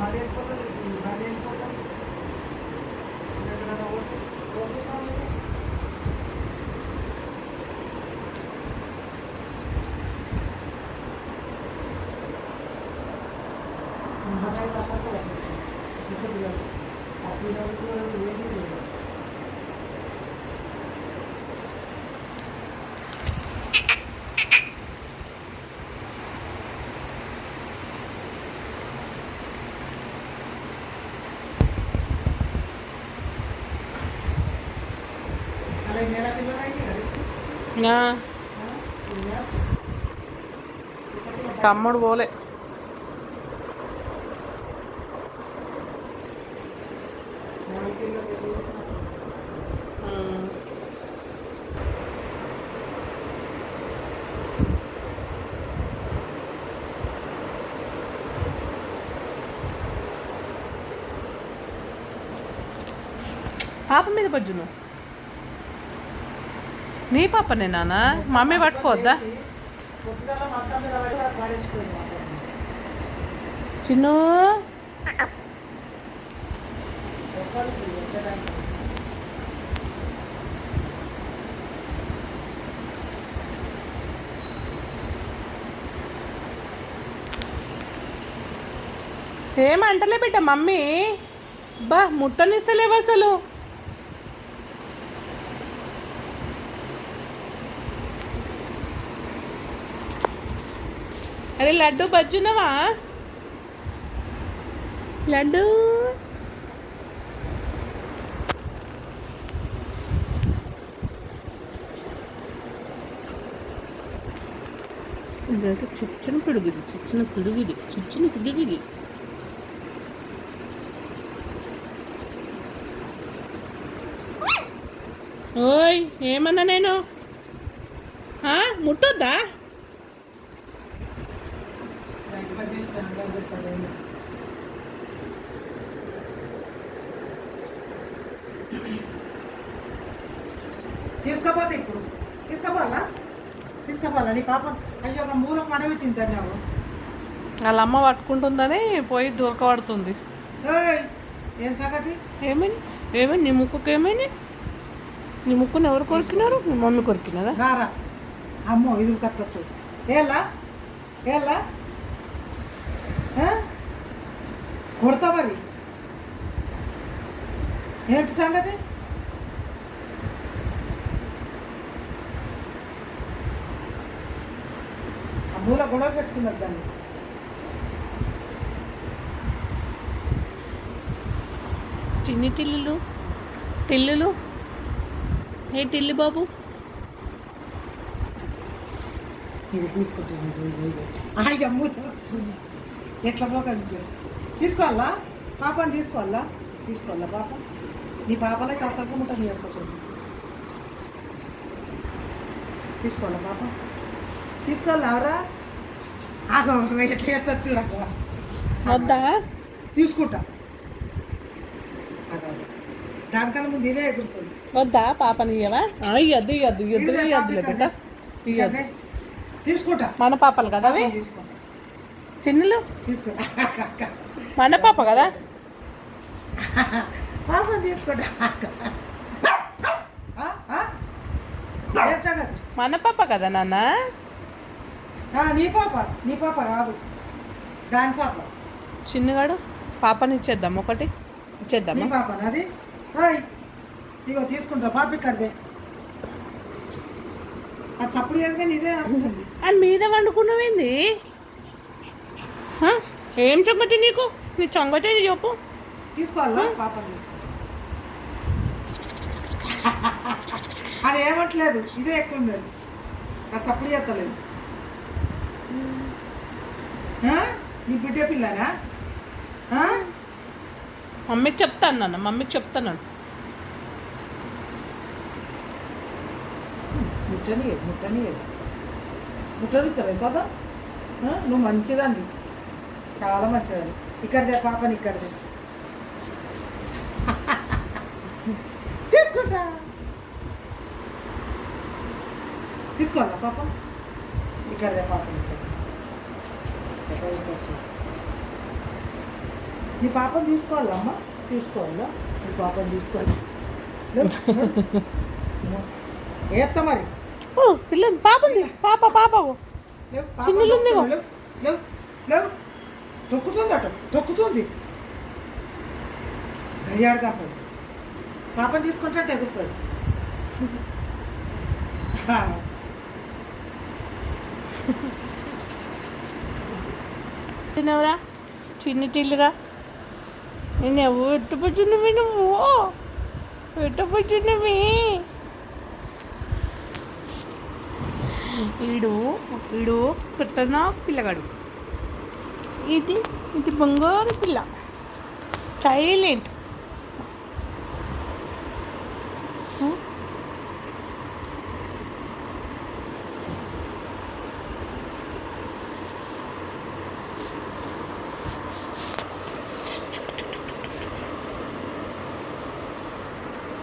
మళ్ళీ వెళ్ళిపోతాను మళ్ళీ వెళ్ళిపోతాను ఎక్కడైనా తమ్ముడు పోలే. పాప మీద బజ్జును నీ పాపనే నాన్న, మమ్మీ పట్టుకోవద్దా? చిన్ను ఏమంటలే బిడ్డ మమ్మీ, బా ముట్టనిస్తలేవు అసలు. అరే లడ్డు బజ్జునవా? లడ్డు ఇదైతే చిచ్చిన పిడుగుది, చిచ్చిన పిడుగుది, చిచ్చిన పిడుగుది. ఓయ్ ఏమన్నా నేను ముట్టొద్దా? తీసుకపోతే ఇప్పుడు తీసుకోవాలా నీ పాప? అయ్యో ఒక మూల పడబెట్టింది దాన్ని. వాళ్ళ అమ్మ పట్టుకుంటుందని పోయి దొరకబడుతుంది. ఏం సంగతి? ఏమైంది నీ ముక్కుకు? ఏమైంది నీ ముక్కుని ఎవరు కొరికినారు? మీ మమ్మీ కొరికినారా? రారా అమ్మో ఇది కత్తచ్చు. ఏలా కొడతా మరి. ఏంటి సంగతి? ఆ మూల గొడవ పెట్టుకున్నది దాన్ని. చిన్ని టిల్లులు ఏ టిల్లి బాబు ఇది తీసుకుంటాను. ఎట్లా పోగలిగారు? తీసుకోవాలా పాపని? తీసుకోవాలా పాప? నీ పాపలైతే అసలు ఉంటుంది. తీసుకోవాలా పాప? తీసుకోవాలా? ఎవరా ఎట్లా చేస్తారు చూడక. వద్దా? తీసుకుంటా. దానికన్నా ముందు ఇదే ఎగురుతుంది. వద్దా? పాపని ఇయ్యవా? ఇయ్యద్దు బిడ్డ, ఇయ్యద్దు. తీసుకుంటా. మన పాపలు కదా అవి, చిన్నలు. తీసుకుంటా. మన పాప కదా, పాపని తీసుకుంటా. మన పాప కదా నాన్న. నీ పాప కాదు, దాని పాప. చిన్నగాడు పాపని ఇచ్చేద్దాం, ఒకటి ఇచ్చేద్దాం. పాప నాది. ఇగో తీసుకుంటా. పాప ఇక్కడదే. అది చప్పుడు ఏది కానీ ఇదే అనుకుంటుంది. అని మీద వండుకున్నావేంది? ఏం చొంగతి నీకు? నీ చొంగతే చెప్పు. తీసుకోవాలా పాపని? తీసుకో. అది ఏమట్లేదు, ఇదే ఎక్కువ ఉంది. అది చప్పుడు చేస్తలేదు. నీ బిడ్డ పిల్లనా? మమ్మీకి చెప్తాను నాన్న, మమ్మీకి చెప్తాను. ముట్టనిస్తుంది కదా. నువ్వు మంచిదండి, చాలా మంచిదండి. ఇక్కడదే పాపని, ఇక్కడదే. తీసుకుంటా. తీసుకోవాలా పాప? ఇక్కడదే పాపని, ఇక్కడ నీ పాపని తీసుకోవాలా అమ్మ? తీసుకోవాలా? నీ పాపని తీసుకోవాలి. లేవు, లేవు. ఏత్తా మరి. ఓ పిల్ల పాప ఉంది. పాప పాపకు లేవు, పాపని చిన్నలు ఉంది తొక్కుతున్నావు. లేవు, లేవు, లేవు. తొక్కుతుంది అట, తొక్కుతుంది. గయ్యాడు కాపడు. పాపని తీసుకుంటే ఎగురుతుంది. తినవరా చిన్న చిల్లుగా నేను ఎవరు ఎట్టుపోచున్నవి నువ్వు ఎట్టుపోచున్నవి వీడు వీడు కొత్తనా పిల్లగాడు ఇది ఇది బంగారు పిల్ల సైలెంట్